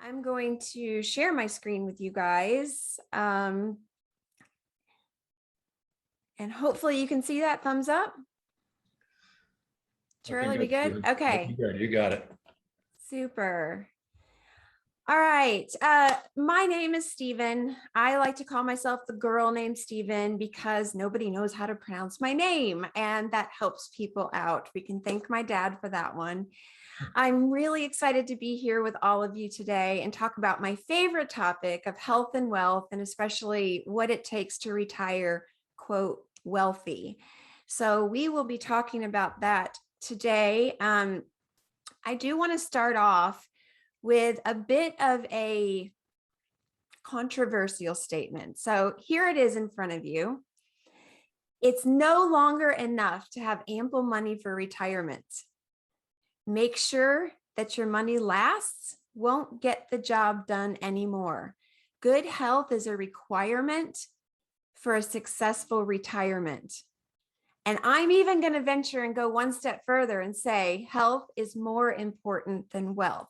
I'm going to share my screen with you guys. And hopefully you can see that thumbs up. Charlie, we good? Okay. Good. You got it. Super. All right. My name is Stevyn. I like to call myself the girl named Stevyn because nobody knows how to pronounce my name, and that helps people out. We can thank my dad for that one. I'm really excited to be here with all of you today and talk about my favorite topic of health and wealth, and especially what it takes to retire, quote, wealthy. So we will be talking about that today. I do want to start off with a bit of a controversial statement. So here it is in front of you. It's no longer enough to have ample money for retirement. Make sure that your money lasts, won't get the job done anymore. Good health is a requirement for a successful retirement. And I'm even going to venture and go one step further and say health is more important than wealth.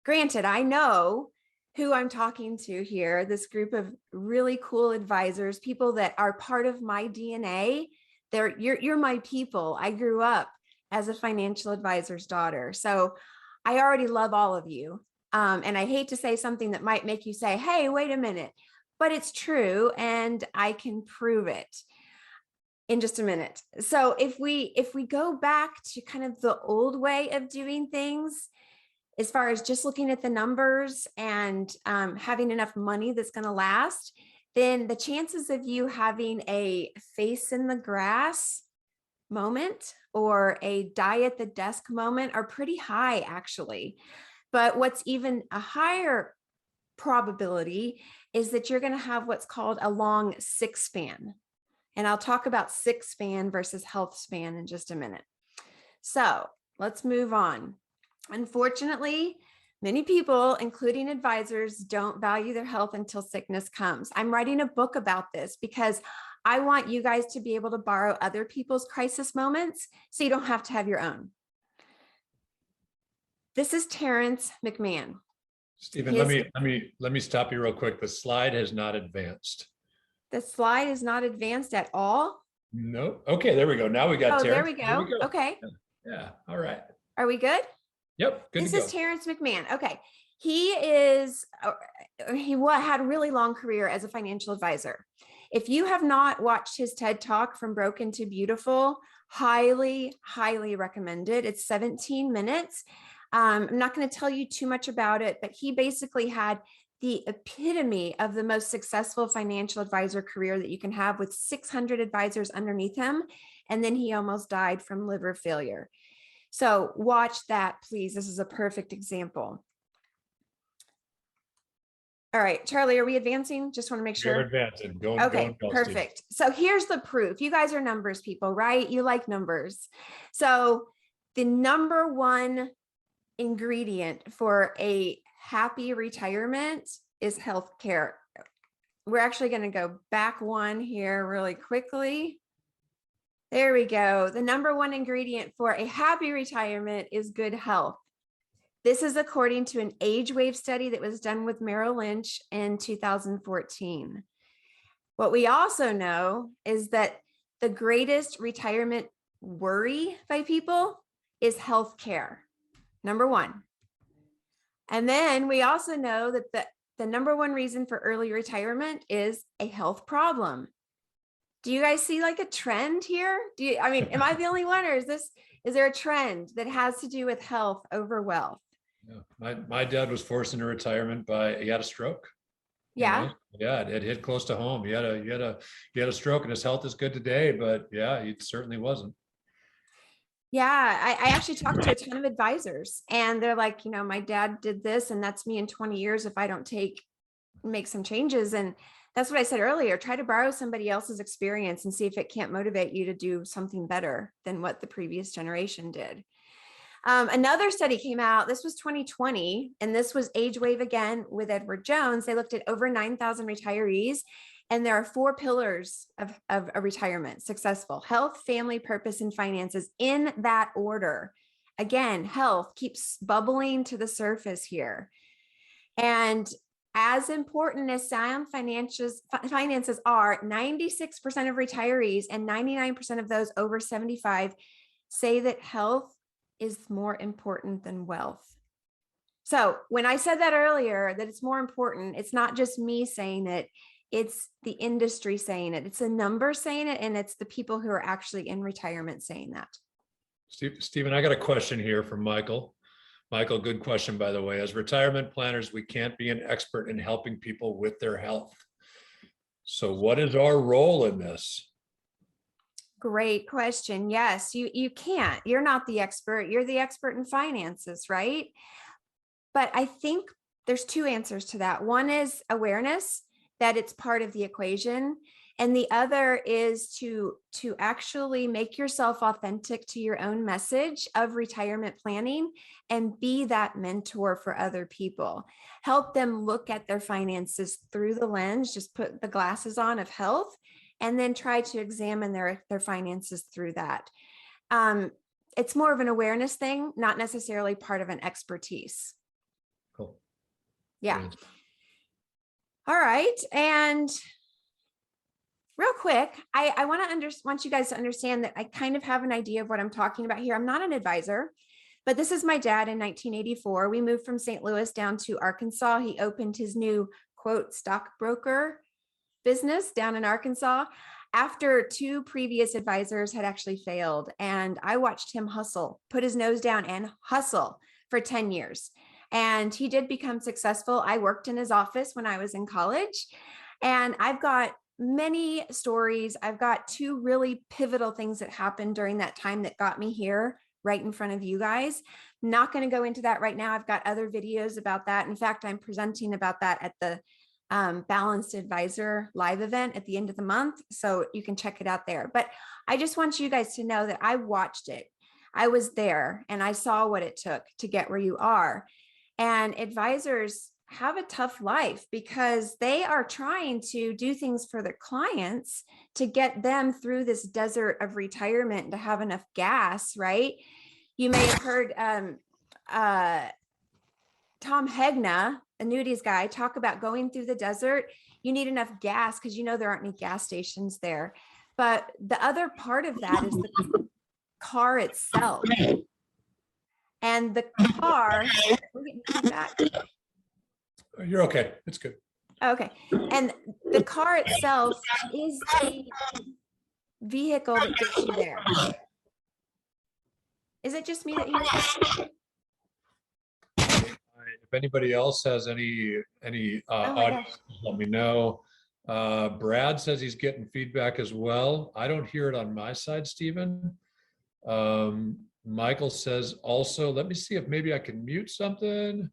Granted, I know who I'm talking to here, this group of really cool advisors, people that are part of my DNA. You're my people. I grew up as a financial advisor's daughter. So I already love all of you. And I hate to say something that might make you say, hey, wait a minute, but it's true. And I can prove it in just a minute. So if we go back to kind of the old way of doing things, as far as just looking at the numbers and having enough money that's going to last, then the chances of you having a face in the grass moment or a die at the desk moment are pretty high, actually. But what's even a higher probability is that you're going to have what's called a long sick span. And I'll talk about sick span versus health span in just a minute. So let's move on. Unfortunately, many people, including advisors, don't value their health until sickness comes. I'm writing a book about this because I want you guys to be able to borrow other people's crisis moments so you don't have to have your own. This is Terrence McMahon. Stephen, let me stop you real quick. The slide has not advanced. The slide is not advanced at all? No. Okay, there we go. Now we got Terrence. There we go. Okay. Yeah. All right. Are we good? Yep. Good to go. This is Terrence McMahon. Okay. He had a really long career as a financial advisor. If you have not watched his TED Talk From Broken to Beautiful, highly, highly recommended. It's 17 minutes. I'm not going to tell you too much about it, but he basically had the epitome of the most successful financial advisor career that you can have, with 600 advisors underneath him. And then he almost died from liver failure. So watch that, please. This is a perfect example. All right, Charlie, are we advancing? Just want to make sure. We're advancing. Okay, perfect. So here's the proof. You guys are numbers people, right? You like numbers. So the number one ingredient for a happy retirement is healthcare. We're actually going to go back one here really quickly. There we go. The number one ingredient for a happy retirement is good health. This is according to an age wave study that was done with Merrill Lynch in 2014. What we also know is that the greatest retirement worry by people is healthcare, number one. And then we also know that the number one reason for early retirement is a health problem. Do you guys see like a trend here? Am I the only one, or is there a trend that has to do with health over wealth? Yeah. My dad was forced into retirement he had a stroke. Yeah. You know? Yeah, it hit close to home. He had a stroke, and his health is good today, but yeah, he certainly wasn't. Yeah, I actually talked to a ton of advisors, and they're like, my dad did this, and that's me in 20 years if I don't make some changes. And that's what I said earlier. Try to borrow somebody else's experience and see if it can't motivate you to do something better than what the previous generation did. Another study came out. This was 2020, and this was Age Wave again with Edward Jones. They looked at over 9,000 retirees, and there are 4 pillars of a retirement: successful: health, family, purpose, and finances, in that order. Again, health keeps bubbling to the surface here. And as important as sound finances are, 96% of retirees and 99% of those over 75 say that health is more important than wealth. So when I said that earlier, that it's more important, it's not just me saying it, it's the industry saying it, it's a number saying it, and it's the people who are actually in retirement saying that. Stephen, I got a question here from Michael. Michael, good question, by the way. As retirement planners, we can't be an expert in helping people with their health. So what is our role in this? Great question. Yes, you can't. You're not the expert. You're the expert in finances, right? But I think there's two answers to that. One is awareness that it's part of the equation. And the other is to actually make yourself authentic to your own message of retirement planning and be that mentor for other people. Help them look at their finances through the lens, just put the glasses on of health, and then try to examine their finances through that. It's more of an awareness thing, not necessarily part of an expertise. Cool. Yeah. Good. All right. And real quick, I want you guys to understand that I kind of have an idea of what I'm talking about here. I'm not an advisor, but this is my dad in 1984. We moved from St. Louis down to Arkansas. He opened his new, quote, stockbroker business down in Arkansas after two previous advisors had actually failed. And I watched him hustle, put his nose down and hustle for 10 years. And he did become successful. I worked in his office when I was in college, and I've got many stories. I've got two really pivotal things that happened during that time that got me here right in front of you guys. Not going to go into that right now. I've got other videos about that. In fact, I'm presenting about that at the Balanced Advisor live event at the end of the month. So you can check it out there. But I just want you guys to know that I watched it. I was there and I saw what it took to get where you are. And advisors have a tough life because they are trying to do things for their clients to get them through this desert of retirement and to have enough gas, right? You may have heard Tom Hegna, annuities guy, talk about going through the desert. You need enough gas because there aren't any gas stations there. But the other part of that is the car itself. And the car, we're getting feedback. You're okay. It's good. Okay. And the car itself is the vehicle that gets you there. Is it just me that hears that? If anybody else has any audio, let me know. Brad says he's getting feedback as well. I don't hear it on my side, Stephen. Michael says also, let me see if maybe I can mute something.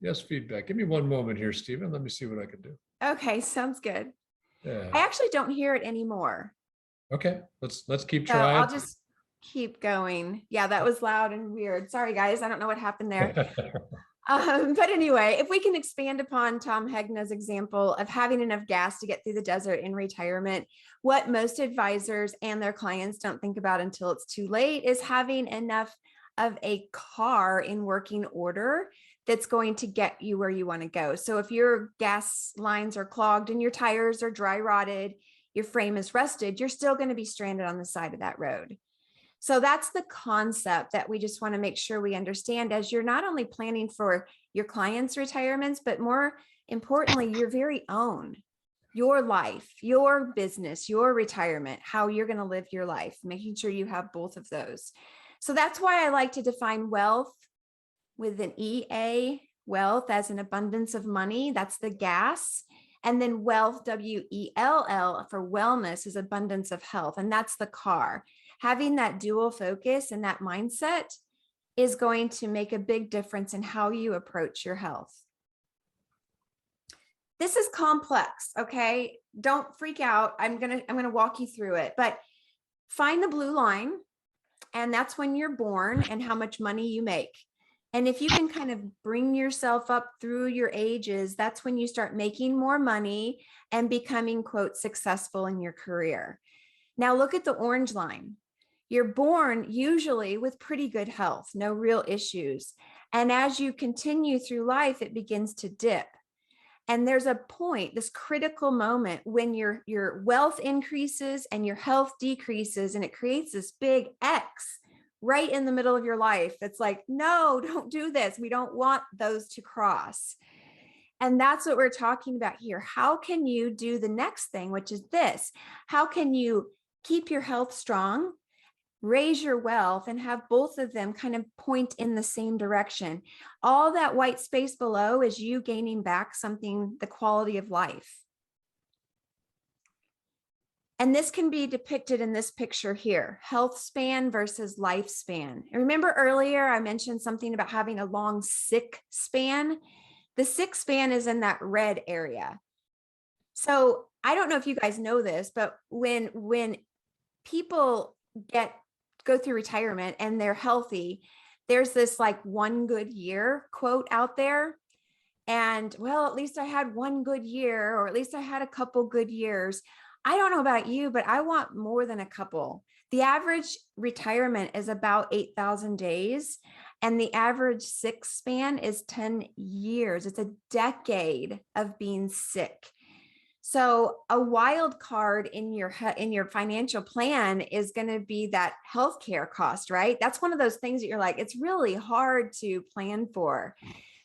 Yes, feedback. Give me one moment here, Stephen. Let me see what I can do. Okay, sounds good. Yeah. I actually don't hear it anymore. Okay, let's keep trying. I'll just keep going. Yeah, that was loud and weird. Sorry, guys. I don't know what happened there. But anyway, if we can expand upon Tom Hegna's example of having enough gas to get through the desert in retirement, what most advisors and their clients don't think about until it's too late is having enough of a car in working order that's going to get you where you want to go. So if your gas lines are clogged and your tires are dry rotted, your frame is rusted, you're still going to be stranded on the side of that road. So that's the concept that we just want to make sure we understand as you're not only planning for your clients' retirements, but more importantly, your very own, your life, your business, your retirement, how you're going to live your life, making sure you have both of those. So that's why I like to define wealth with an EA, wealth as an abundance of money. That's the gas. And then wealth, WELL, for wellness is abundance of health. And that's the car. Having that dual focus and that mindset is going to make a big difference in how you approach your health. This is complex, okay? Don't freak out. I'm gonna walk you through it, but find the blue line, and that's when you're born and how much money you make. And if you can kind of bring yourself up through your ages, that's when you start making more money and becoming, quote, successful in your career. Now look at the orange line. You're born usually with pretty good health, no real issues. And as you continue through life, it begins to dip. And there's a point, this critical moment when your wealth increases and your health decreases, and it creates this big X right in the middle of your life. It's like, no, don't do this. We don't want those to cross. And that's what we're talking about here. How can you do the next thing, which is this? How can you keep your health strong, raise your wealth, and have both of them kind of point in the same direction? All that white space below is you gaining back something, the quality of life. And this can be depicted in this picture here, health span versus lifespan. And remember earlier, I mentioned something about having a long sick span. The sick span is in that red area. So I don't know if you guys know this, but when people go through retirement and they're healthy, there's this like one good year quote out there. And well, at least I had one good year, or at least I had a couple good years. I don't know about you, but I want more than a couple. The average retirement is about 8,000 days, and the average sick span is 10 years. It's a decade of being sick. So a wild card in your financial plan is going to be that healthcare cost, right? That's one of those things that you're like, it's really hard to plan for.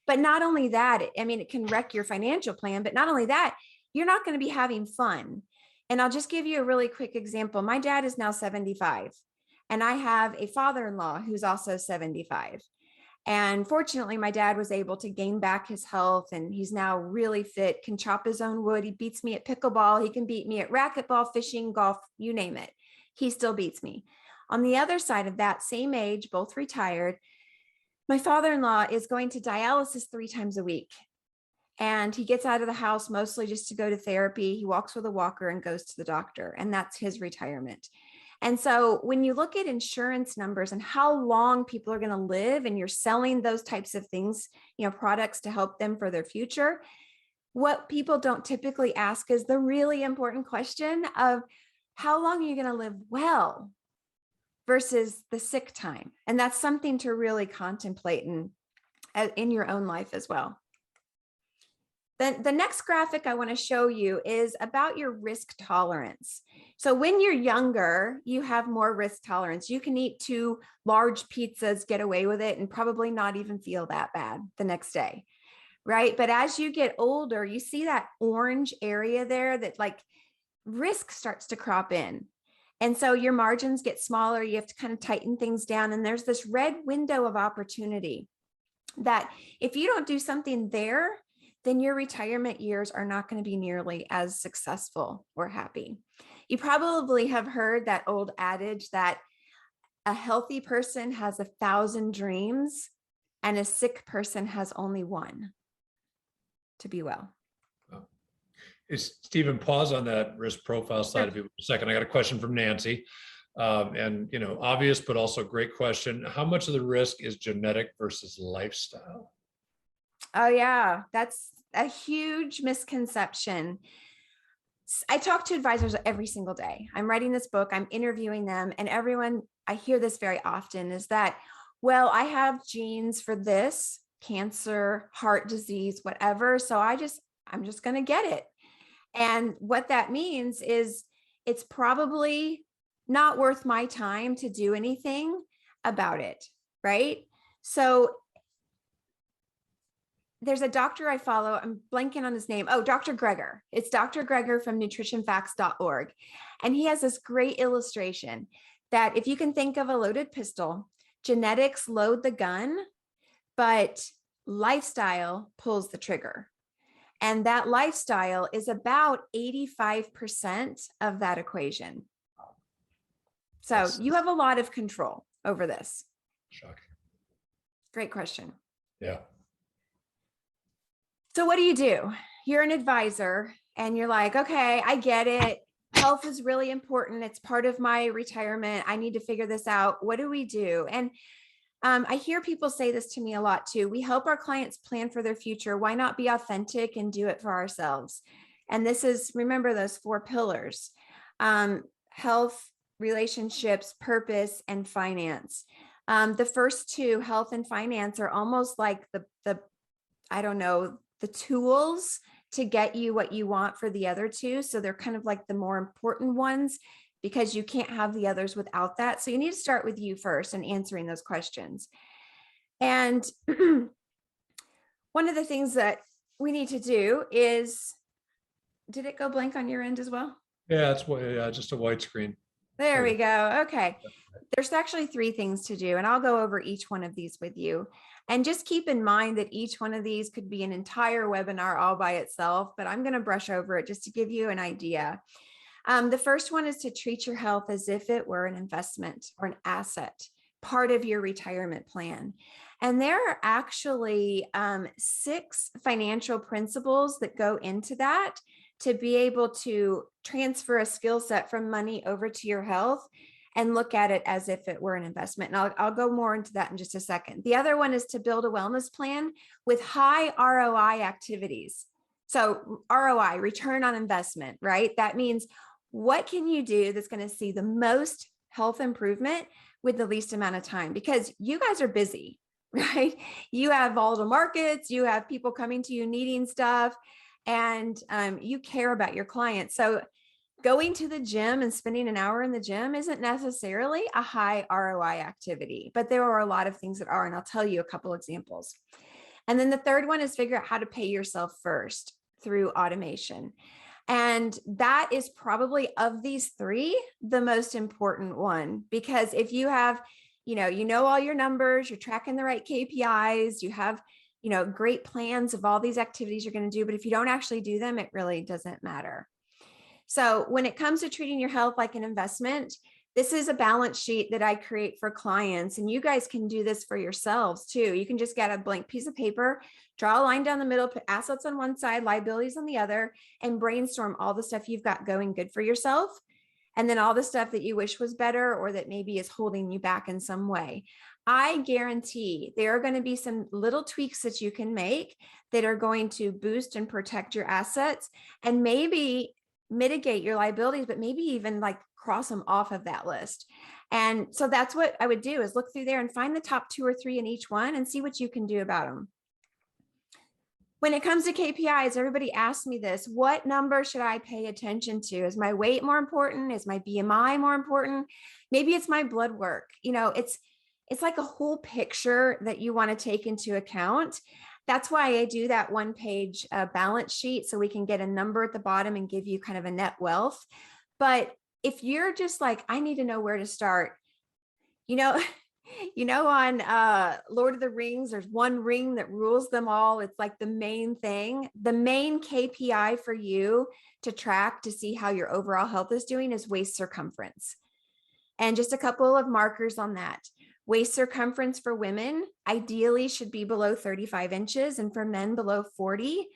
But not only that, I mean, it can wreck your financial plan, but not only that, you're not going to be having fun. And I'll just give you a really quick example. My dad is now 75, and I have a father-in-law who's also 75. And fortunately, my dad was able to gain back his health, and he's now really fit, can chop his own wood. He beats me at pickleball. He can beat me at racquetball, fishing, golf, you name it. He still beats me. On the other side of that, same age, both retired, my father-in-law is going to dialysis 3 times a week. And he gets out of the house mostly just to go to therapy. He walks with a walker and goes to the doctor, and that's his retirement. And so when you look at insurance numbers and how long people are going to live, and you're selling those types of things, products to help them for their future, what people don't typically ask is the really important question of how long are you going to live well versus the sick time? And that's something to really contemplate in your own life as well. The next graphic I want to show you is about your risk tolerance. So when you're younger, you have more risk tolerance. You can eat 2 large pizzas, get away with it, and probably not even feel that bad the next day, right? But as you get older, you see that orange area there that like risk starts to crop in. And so your margins get smaller. You have to kind of tighten things down. And there's this red window of opportunity that if you don't do something there, then your retirement years are not going to be nearly as successful or happy. You probably have heard that old adage that a healthy person has 1,000 dreams and a sick person has only one: to be well. Is Stephen, pause on that risk profile side of you for a second. I got a question from Nancy. And obvious, but also great question. How much of the risk is genetic versus lifestyle? Oh yeah, that's a huge misconception. I talk to advisors every single day. I'm writing this book, I'm interviewing them, and I hear this very often is that, well, I have genes for this, cancer, heart disease, whatever. So I'm just going to get it. And what that means is it's probably not worth my time to do anything about it, right? So there's a doctor I follow, I'm blanking on his name. Oh, Dr. Greger. It's Dr. Greger from nutritionfacts.org. And he has this great illustration that if you can think of a loaded pistol, genetics load the gun, but lifestyle pulls the trigger. And that lifestyle is about 85% of that equation. So you have a lot of control over this. Shocking. Great question. Yeah. So what do? You're an advisor and you're like, okay, I get it. Health is really important. It's part of my retirement. I need to figure this out. What do we do? And I hear people say this to me a lot too. We help our clients plan for their future. Why not be authentic and do it for ourselves? And this is, remember those 4 pillars: health, relationships, purpose, and finance. The first two, health and finance, are almost like the I don't know, the tools to get you what you want for the other two. So they're kind of like the more important ones because you can't have the others without that. So you need to start with you first and answering those questions. And one of the things that we need to do is, did it go blank on your end as well? Yeah, just a white screen. There we go. Okay. There's actually three things to do, and I'll go over each one of these with you. And just keep in mind that each one of these could be an entire webinar all by itself, but I'm going to brush over it just to give you an idea. The first one is to treat your health as if it were an investment or an asset, part of your retirement plan. And there are actually 6 financial principles that go into that to be able to transfer a skill set from money over to your health and look at it as if it were an investment. And I'll go more into that in just a second. The other one is to build a wellness plan with high ROI activities. So ROI, return on investment, right? That means what can you do that's going to see the most health improvement with the least amount of time? Because you guys are busy, right? You have volatile markets, you have people coming to you needing stuff, and you care about your clients. So going to the gym and spending an hour in the gym isn't necessarily a high ROI activity, but there are a lot of things that are, and I'll tell you a couple examples. And then the third one is figure out how to pay yourself first through automation. And that is probably, of these three, the most important one, because if you have, you know all your numbers, you're tracking the right KPIs, you have, great plans of all these activities you're going to do, but if you don't actually do them, it really doesn't matter. So when it comes to treating your health like an investment, this is a balance sheet that I create for clients, and you guys can do this for yourselves too. You can just get a blank piece of paper, draw a line down the middle, put assets on one side, liabilities on the other, and brainstorm all the stuff you've got going good for yourself. And then all the stuff that you wish was better or that maybe is holding you back in some way. I guarantee there are going to be some little tweaks that you can make that are going to boost and protect your assets and maybe mitigate your liabilities, but maybe even like cross them off of that list. And so that's what I would do, is look through there and find the top 2 or 3 in each one and see what you can do about them. When it comes to KPIs, everybody asks me this: what number should I pay attention to? Is my weight more important? Is my BMI more important? Maybe it's my blood work. It's like a whole picture that you want to take into account. That's why I do that 1-page balance sheet, so we can get a number at the bottom and give you kind of a net wealth. But if you're just like, I need to know where to start, on Lord of the Rings, there's one ring that rules them all. It's like the main thing. The main KPI for you to track to see how your overall health is doing is waist circumference. And just a couple of markers on that. Waist circumference for women ideally should be below 35 inches and for men below 40.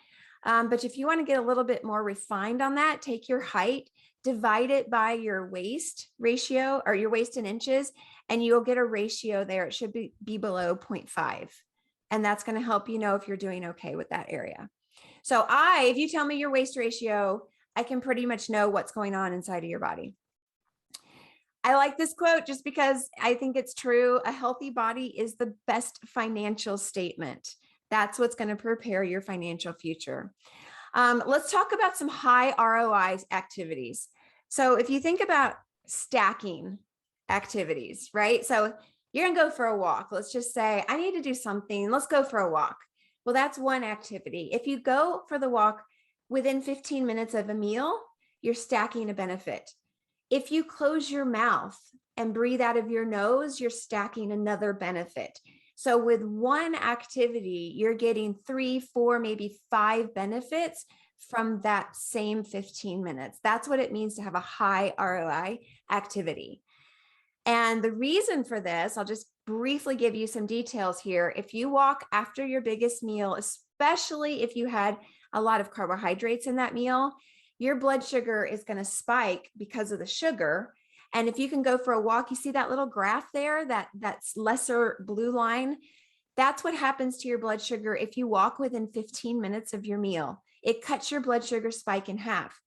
But if you want to get a little bit more refined on that, take your height, divide it by your waist ratio or your waist in inches, and you'll get a ratio there. It should be below 0.5. And that's going to help you know if you're doing okay with that area. So if you tell me your waist ratio, I can pretty much know what's going on inside of your body. I like this quote just because I think it's true. A healthy body is the best financial statement. That's what's going to prepare your financial future. Let's talk about some high ROI activities. So if you think about stacking activities, right? So you're going to go for a walk. Let's just say, I need to do something. Let's go for a walk. Well, that's one activity. If you go for the walk within 15 minutes of a meal, you're stacking a benefit. If you close your mouth and breathe out of your nose, you're stacking another benefit. So with one activity, you're getting 3, 4, maybe 5 benefits from that same 15 minutes. That's what it means to have a high ROI activity. And the reason for this, I'll just briefly give you some details here. If you walk after your biggest meal, especially if you had a lot of carbohydrates in that meal, your blood sugar is going to spike because of the sugar. And if you can go for a walk, you see that little graph there, that's lesser blue line. That's what happens to your blood sugar if you walk within 15 minutes of your meal. It cuts your blood sugar spike in half.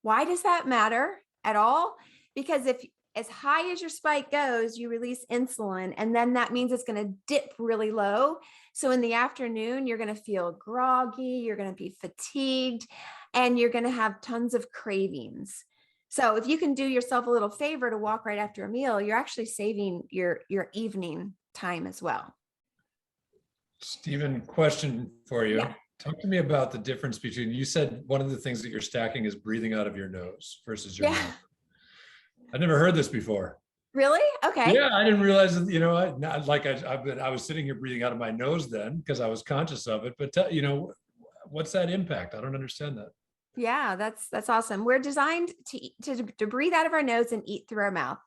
Why does that matter at all? Because as high as your spike goes, you release insulin, and then that means it's going to dip really low. So in the afternoon, you're going to feel groggy, you're going to be fatigued, and you're going to have tons of cravings. So if you can do yourself a little favor to walk right after a meal, you're actually saving your evening time as well. Stephen, question for you. Yeah. Talk to me about the difference between, you said one of the things that you're stacking is breathing out of your nose versus your Yeah. mouth. I never heard this before. Really? Okay. Yeah, I didn't realize that, I was sitting here breathing out of my nose then because I was conscious of it. But, what's that impact? I don't understand that. Yeah, that's awesome. We're designed to breathe out of our nose and eat through our mouth.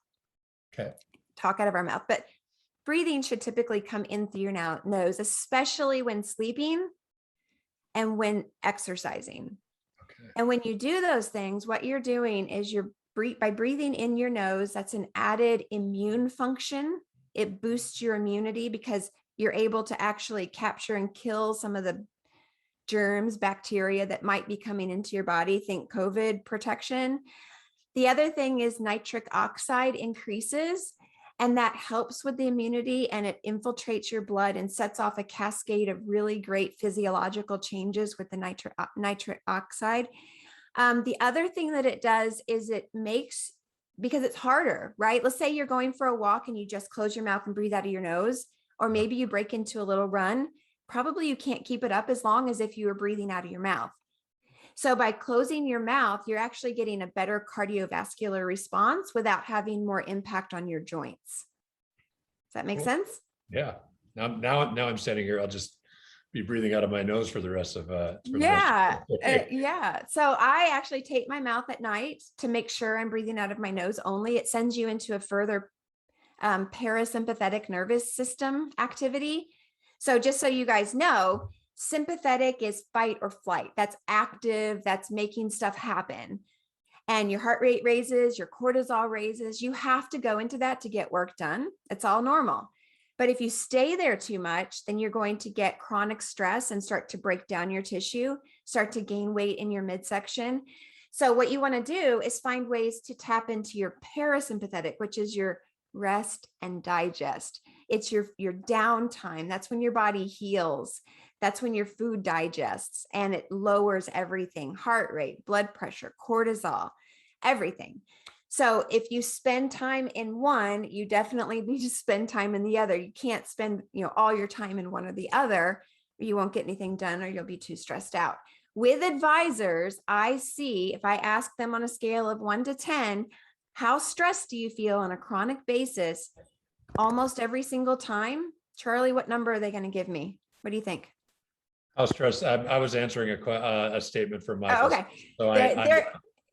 Okay. Talk out of our mouth, but breathing should typically come in through your nose, especially when sleeping and when exercising. Okay. And when you do those things, what you're doing is by breathing in your nose, that's an added immune function. It boosts your immunity because you're able to actually capture and kill some of the germs, bacteria that might be coming into your body. Think COVID protection. The other thing is nitric oxide increases, and that helps with the immunity, and it infiltrates your blood and sets off a cascade of really great physiological changes with the nitric oxide. The other thing that it does is it makes, because it's harder, right? Let's say you're going for a walk and you just close your mouth and breathe out of your nose, or maybe you break into a little run. Probably you can't keep it up as long as if you were breathing out of your mouth. So by closing your mouth, you're actually getting a better cardiovascular response without having more impact on your joints. Does that make sense? Yeah. Now I'm sitting here. I'll just be breathing out of my nose for the rest of Yeah. Yeah. So I actually tape my mouth at night to make sure I'm breathing out of my nose only. It sends you into a further parasympathetic nervous system activity. So just so you guys know, sympathetic is fight or flight. That's active. That's making stuff happen. And your heart rate raises, your cortisol raises. You have to go into that to get work done. It's all normal. But if you stay there too much, then you're going to get chronic stress and start to break down your tissue, start to gain weight in your midsection. So what you want to do is find ways to tap into your parasympathetic, which is your rest and digest. It's your downtime. That's when your body heals. That's when your food digests, and it lowers everything: heart rate, blood pressure, cortisol, everything. So if you spend time in one, you definitely need to spend time in the other. You can't spend, all your time in one or the other. You won't get anything done, or you'll be too stressed out. With advisors, I see, if I ask them on a scale of 1 to 10, how stressed do you feel on a chronic basis? Almost every single time. Charlie, what number are they going to give me? What do you think? How stressed? I was answering a statement from Michael. Oh, okay. So they're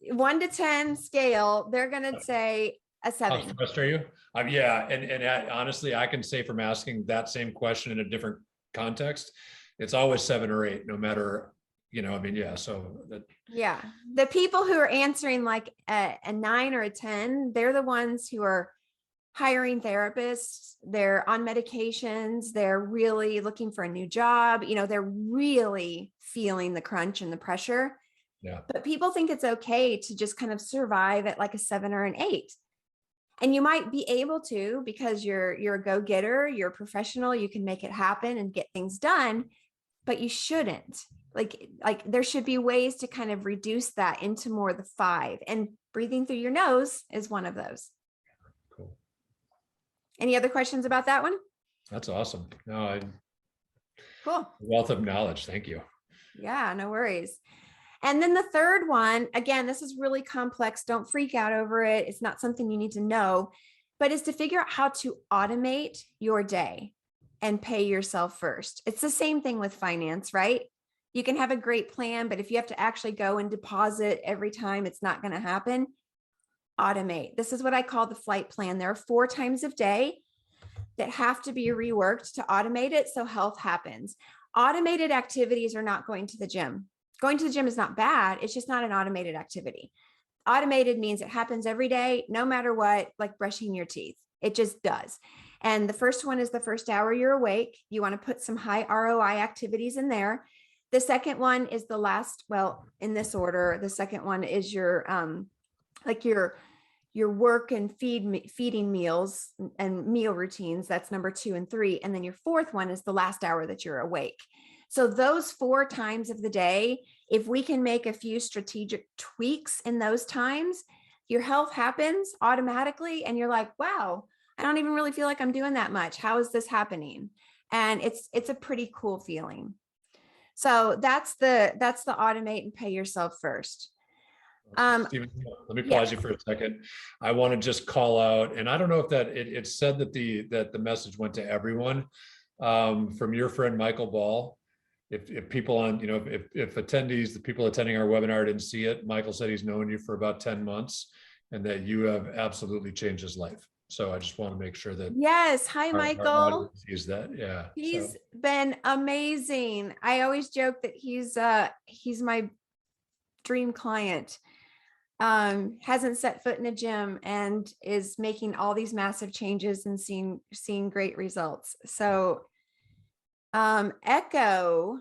1 to 10 scale. They're going to say a 7. How stressed are you? Yeah. And honestly, I can say from asking that same question in a different context, it's always 7 or 8, no matter, yeah. So that. Yeah. The people who are answering like a 9 or a 10, they're the ones who are hiring therapists. They're on medications. They're really looking for a new job. They're really feeling the crunch and the pressure. Yeah. But people think it's okay to just kind of survive at like a 7 or an 8. And you might be able to, because you're a go-getter, you're a professional, you can make it happen and get things done, but you shouldn't. Like there should be ways to kind of reduce that into more the 5, and breathing through your nose is one of those. Cool. Any other questions about that one? That's awesome. No, Cool. Wealth of knowledge. Thank you. Yeah, no worries. And then the third one, again, this is really complex. Don't freak out over it. It's not something you need to know, but is to figure out how to automate your day and pay yourself first. It's the same thing with finance, right? You can have a great plan, but if you have to actually go and deposit every time, it's not going to happen. Automate. This is what I call the flight plan. There are 4 times of day that have to be reworked to automate it so health happens. Automated activities are not going to the gym. Going to the gym is not bad. It's just not an automated activity. Automated means it happens every day, no matter what, like brushing your teeth. It just does. And the first one is the first hour you're awake. You want to put some high ROI activities in there. The second one is the last, well, in this order, the second one is your your work and feeding meals and meal routines. That's number 2 and 3. And then your fourth one is the last hour that you're awake. So those 4 times of the day, if we can make a few strategic tweaks in those times, your health happens automatically. And you're like, wow, I don't even really feel like I'm doing that much. How is this happening? And it's a pretty cool feeling. So that's the automate and pay yourself first. Stephen, let me Yeah. pause you for a second. I want to just call out, and I don't know if that it said that the message went to everyone, from your friend Michael Ball. If people on, if attendees, the people attending our webinar didn't see it, Michael said he's known you for about 10 months and that you have absolutely changed his life. So I just want to make sure that Yes. Hi, our Michael. audience sees that. Yeah. He's been amazing. I always joke that he's my dream client. Hasn't set foot in a gym and is making all these massive changes and seeing great results. So Echo.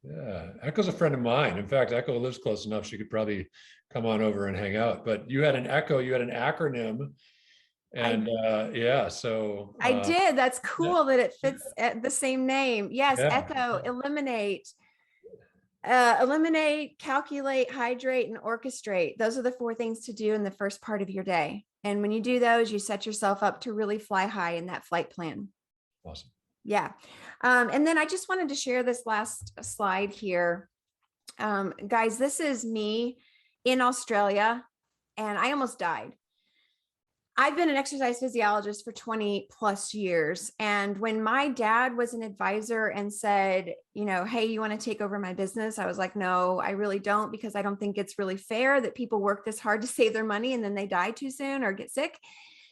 Yeah, Echo's a friend of mine. In fact, Echo lives close enough. She could probably come on over and hang out. But you had an acronym. And yeah, so I did. That's cool that it fits at the same name. Yes, yeah. Echo, eliminate, calculate, hydrate, and orchestrate. Those are the 4 things to do in the first part of your day. And when you do those, you set yourself up to really fly high in that flight plan. Awesome. Yeah. And then I just wanted to share this last slide here. Guys, this is me in Australia, and I almost died. I've been an exercise physiologist for 20 plus years. And when my dad was an advisor and said, hey, you want to take over my business? I was like, no, I really don't, because I don't think it's really fair that people work this hard to save their money and then they die too soon or get sick.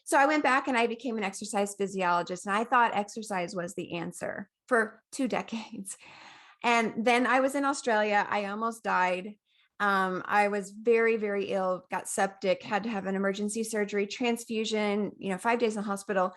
So I went back and I became an exercise physiologist, and I thought exercise was the answer for 2 decades. And then I was in Australia. I almost died. I was very, very ill, got septic, had to have an emergency surgery, transfusion, 5 days in the hospital.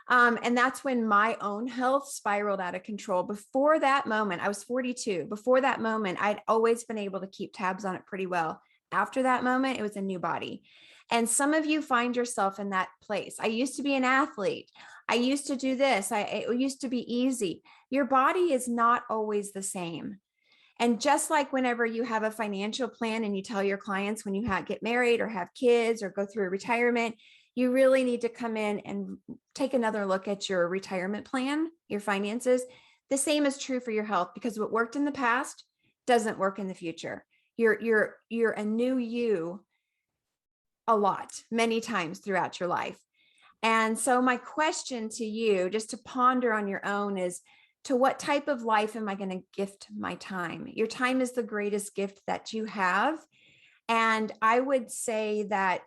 And that's when my own health spiraled out of control. Before that moment, I was 42. Before that moment, I'd always been able to keep tabs on it pretty well. After that moment, it was a new body. And some of you find yourself in that place. I used to be an athlete. I used to do this. It used to be easy. Your body is not always the same. And just like whenever you have a financial plan and you tell your clients when you get married or have kids or go through a retirement, you really need to come in and take another look at your retirement plan, your finances. The same is true for your health, because what worked in the past doesn't work in the future. You're a new you a lot, many times throughout your life. And so my question to you, just to ponder on your own, is to what type of life am I going to gift my time? Your time is the greatest gift that you have. And I would say that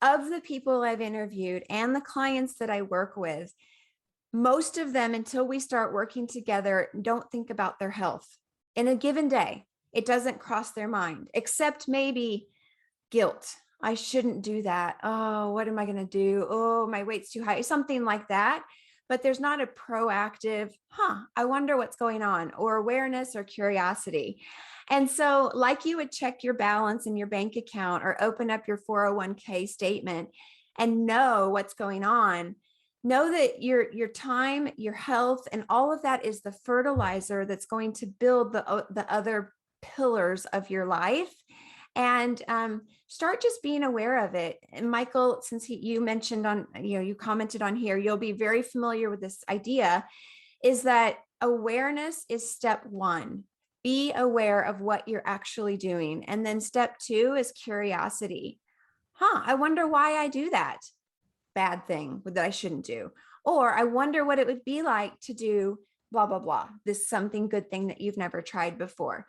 of the people I've interviewed and the clients that I work with, most of them, until we start working together, don't think about their health in a given day. It doesn't cross their mind, except maybe guilt. I shouldn't do that. Oh, what am I going to do? Oh, my weight's too high, something like that. But there's not a proactive, I wonder what's going on, or awareness or curiosity. And so like you would check your balance in your bank account or open up your 401k statement and know what's going on, know that your time, your health, and all of that is the fertilizer that's going to build the other pillars of your life. And start just being aware of it. And Michael, since you mentioned on, you commented on here, you'll be very familiar with this idea, is that awareness is step 1. Be aware of what you're actually doing. And then step 2 is curiosity. I wonder why I do that bad thing that I shouldn't do. Or I wonder what it would be like to do blah, blah, blah. This something good thing that you've never tried before.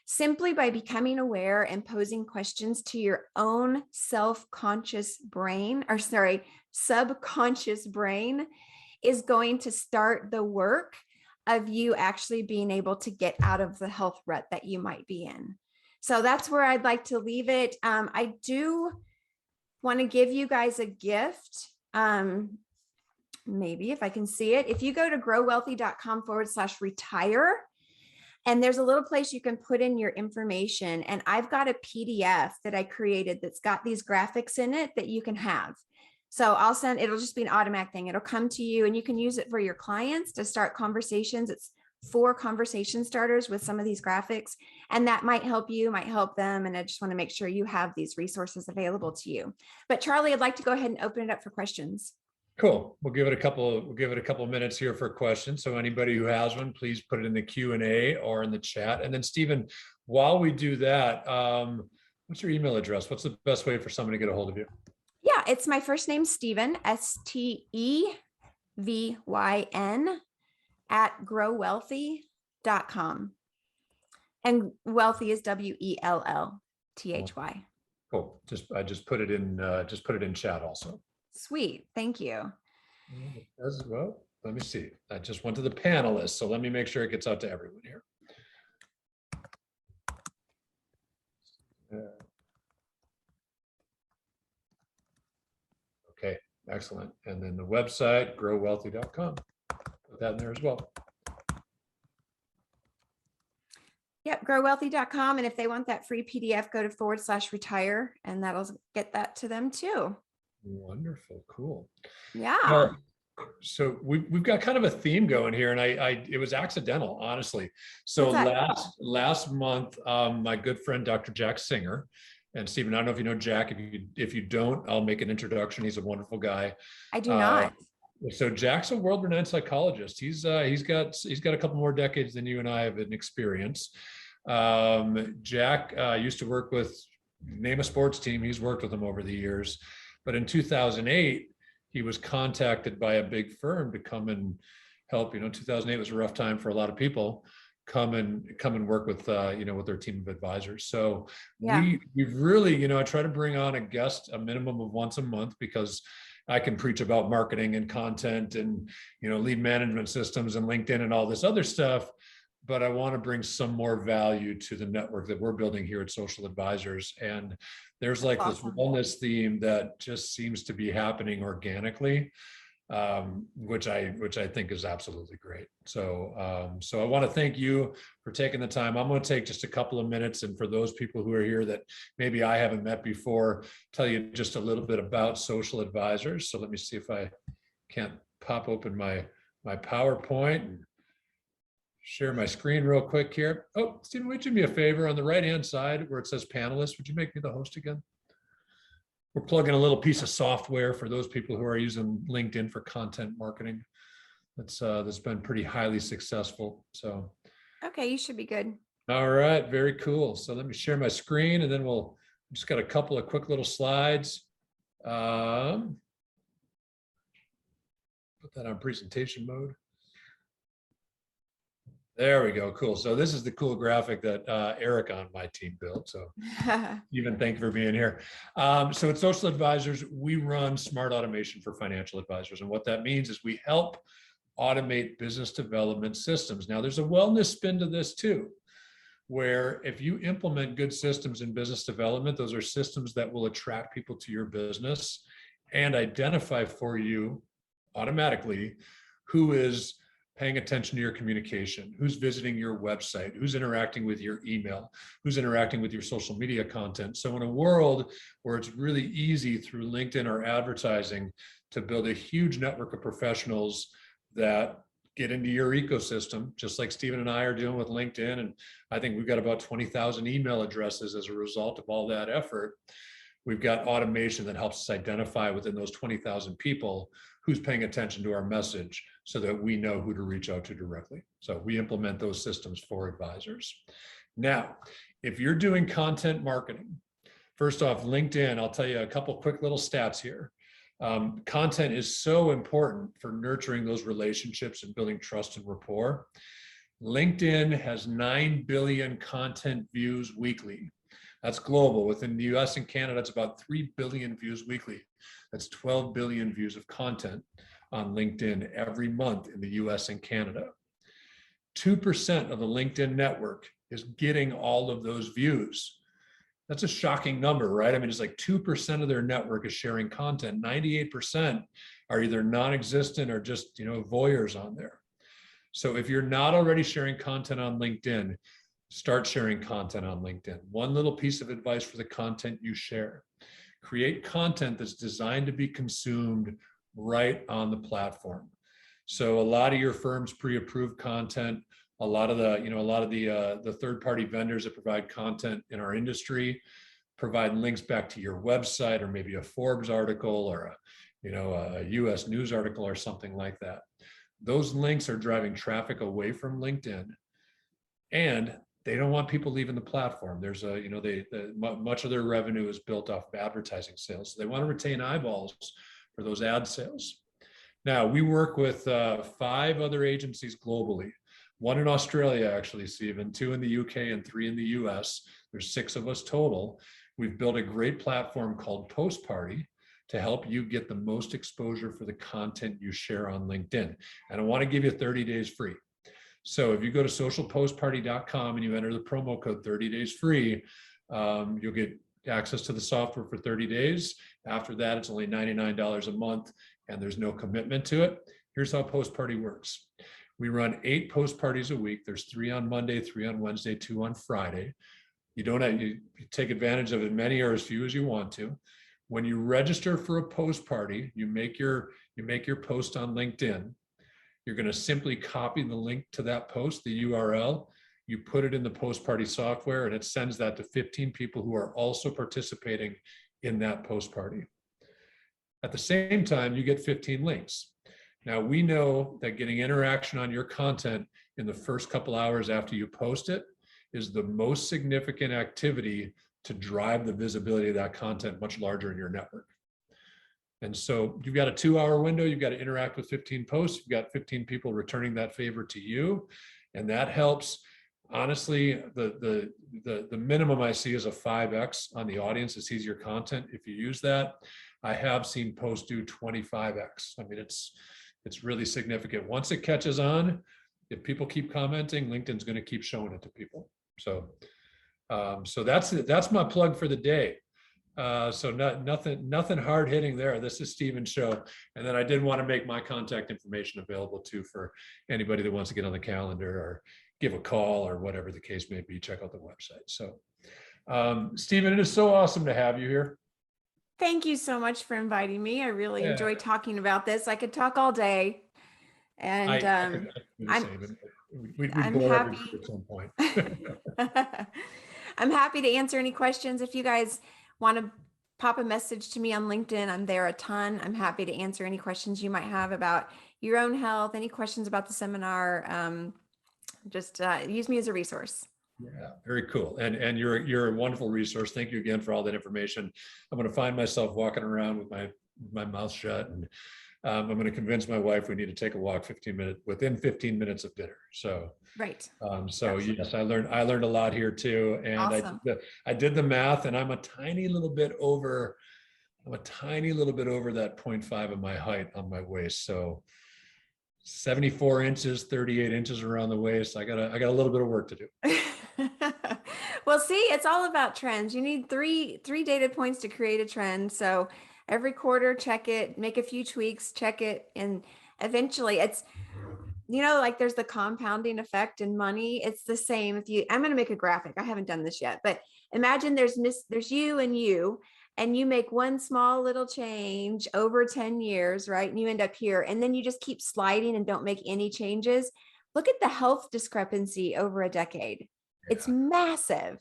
Simply by becoming aware and posing questions to your own subconscious brain is going to start the work of you actually being able to get out of the health rut that you might be in. So that's where I'd like to leave it. I do want to give you guys a gift. Maybe if I can see it, if you go to growwellthy.com/retire, And there's a little place you can put in your information. And I've got a PDF that I created that's got these graphics in it that you can have. So I'll send, it'll just be an automatic thing. It'll come to you and you can use it for your clients to start conversations. It's 4 conversation starters with some of these graphics, and that might help you, might help them. And I just want to make sure you have these resources available to you. But Charlie, I'd like to go ahead and open it up for questions. Cool. We'll give it a couple of minutes here for questions. So anybody who has one, please put it in the Q&A or in the chat. And then Stephen, while we do that, what's your email address? What's the best way for someone to get a hold of you? Yeah, it's my first name, Stevyn, Stevyn at growwellthy.com. And Wellthy is Wellthy. Cool. I just put it in chat also. Sweet. Thank you. As well, let me see. I just went to the panelists, so let me make sure it gets out to everyone here. Okay, excellent. And then the website, growwellthy.com. Put that in there as well. Yep, growwellthy.com. And if they want that free PDF, go to /retire, and that'll get that to them too. Wonderful, cool. Yeah. Well, so we've got kind of a theme going here, and it was accidental, honestly. So last month, my good friend Dr. Jack Singer, and Stephen, I don't know if you know Jack. If you don't, I'll make an introduction. He's a wonderful guy. I do not. So Jack's a world-renowned psychologist. He's got a couple more decades than you and I have in experience. Jack used to work with, name a sports team. He's worked with them over the years. But in 2008, he was contacted by a big firm to come and help. 2008 was a rough time for a lot of people. Come and work with with their team of advisors. So yeah. we've really, I try to bring on a guest a minimum of once a month, because I can preach about marketing and content and lead management systems and LinkedIn and all this other stuff. But I want to bring some more value to the network that we're building here at Social Advisors. And there's like this wellness theme that just seems to be happening organically, which I think is absolutely great. So I want to thank you for taking the time. I'm going to take just a couple of minutes, and for those people who are here that maybe I haven't met before, tell you just a little bit about Social Advisors. So let me see if I can't pop open my PowerPoint and share my screen real quick here. Oh, Stephen, would you do me a favor on the right-hand side where it says panelists? Would you make me the host again? We're plugging a little piece of software for those people who are using LinkedIn for content marketing. That's been pretty highly successful. So. Okay, you should be good. All right, very cool. So let me share my screen, and then we'll just got a couple of quick little slides. Put that on presentation mode. There we go. Cool. So this is the cool graphic that Eric on my team built. So even thank you for being here. So at Social Advisors, we run smart automation for financial advisors. And what that means is we help automate business development systems. Now there's a wellness spin to this too, where if you implement good systems in business development, those are systems that will attract people to your business and identify for you automatically who is paying attention to your communication, who's visiting your website, who's interacting with your email, who's interacting with your social media content. So in a world where it's really easy through LinkedIn or advertising to build a huge network of professionals that get into your ecosystem, just like Stephen and I are doing with LinkedIn, and I think we've got about 20,000 email addresses as a result of all that effort. We've got automation that helps us identify within those 20,000 people who's paying attention to our message so that we know who to reach out to directly. So we implement those systems for advisors. Now, if you're doing content marketing, first off, LinkedIn, I'll tell you a couple quick little stats here. Content is so important for nurturing those relationships and building trust and rapport. LinkedIn has 9 billion content views weekly. That's global. Within the US and Canada, it's about 3 billion views weekly. That's 12 billion views of content on LinkedIn every month in the US and Canada. 2% of the LinkedIn network is getting all of those views. That's a shocking number, right? I mean, it's like 2% of their network is sharing content. 98% are either non-existent or just, voyeurs on there. So if you're not already sharing content on LinkedIn, start sharing content on LinkedIn. One little piece of advice for the content you share: create content that's designed to be consumed right on the platform. So a lot of your firm's pre-approved content, a lot of the third-party vendors that provide content in our industry provide links back to your website, or maybe a Forbes article, or a US News article or something like that. Those links are driving traffic away from LinkedIn, and they don't want people leaving the platform. There's much of their revenue is built off of advertising sales. So they want to retain eyeballs for those ad sales. Now, we work with 5 other agencies globally, 1 in Australia, actually, Stephen, 2 in the UK, and 3 in the US. There's 6 of us total. We've built a great platform called Post Party to help you get the most exposure for the content you share on LinkedIn. And I want to give you 30 days free. So if you go to socialpostparty.com and you enter the promo code 30 days free, you'll get access to the software for 30 days. After that, it's only $99 a month, and there's no commitment to it. Here's how Post Party works. We run 8 post parties a week. There's 3 on Monday, 3 on Wednesday, 2 on Friday. You take advantage of as many or as few as you want to. When you register for a post party, you make your post on LinkedIn. You're going to simply copy the link to that post, the URL. You put it in the post party software, and it sends that to 15 people who are also participating in that post party. At the same time, you get 15 links. Now, we know that getting interaction on your content in the first couple hours after you post it is the most significant activity to drive the visibility of that content much larger in your network. And so you've got a 2-hour window, you've got to interact with 15 posts, you've got 15 people returning that favor to you. And that helps. Honestly, the minimum I see is a 5x on the audience that sees your content. If you use that, I have seen posts do 25x. I mean, it's really significant. Once it catches on, if people keep commenting, LinkedIn's going to keep showing it to people. So that's my plug for the day. So nothing hard hitting there. This is Stevyn's show. And then I did want to make my contact information available too for anybody that wants to get on the calendar or give a call or whatever the case may be. Check out the website. So Stevyn, it is so awesome to have you here. Thank you so much for inviting me. I really enjoy talking about this. I could talk all day. And we'd I'm bore happy everybody at some point. I'm happy to answer any questions. If you guys want to pop a message to me on LinkedIn, I'm there a ton. I'm happy to answer any questions you might have about your own health, any questions about the seminar. Just use me as a resource. Yeah, very cool. And you're a wonderful resource. Thank you again for all that information. I'm going to find myself walking around with my mouth shut, and I'm going to convince my wife we need to take a walk within 15 minutes of dinner. So right. Yes, I learned a lot here too. And awesome. I did the math, and I'm a tiny little bit over that 0.5 of my height on my waist. So 74 inches, 38 inches around the waist. I got a little bit of work to do. Well, see, it's all about trends. You need three data points to create a trend. So every quarter, check it, make a few tweaks, check it. And eventually it's, like there's the compounding effect in money. It's the same. I'm going to make a graphic. I haven't done this yet, but imagine there's you, and you make one small little change over 10 years, right? And you end up here, and then you just keep sliding and don't make any changes. Look at the health discrepancy over a decade. Yeah. It's massive.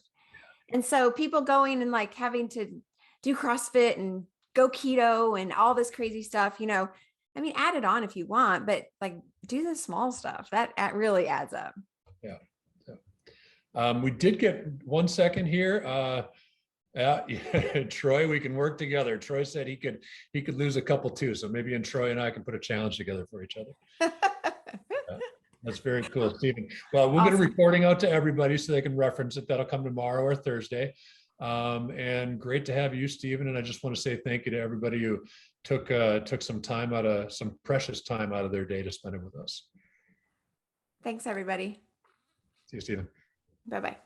And so people going and like having to do CrossFit and go keto and all this crazy stuff, add it on if you want, but like do the small stuff that really adds up. Yeah. We did get 1 second here. Troy, we can work together. Troy said he could lose a couple too. So maybe Troy and I can put a challenge together for each other. That's very cool, Stevyn. Well, we'll get a recording out to everybody so they can reference it. That'll come tomorrow or Thursday. And great to have you, Stevyn. And I just want to say thank you to everybody who took some precious time out of their day to spend it with us. Thanks, everybody. See you, Stevyn. Bye-bye.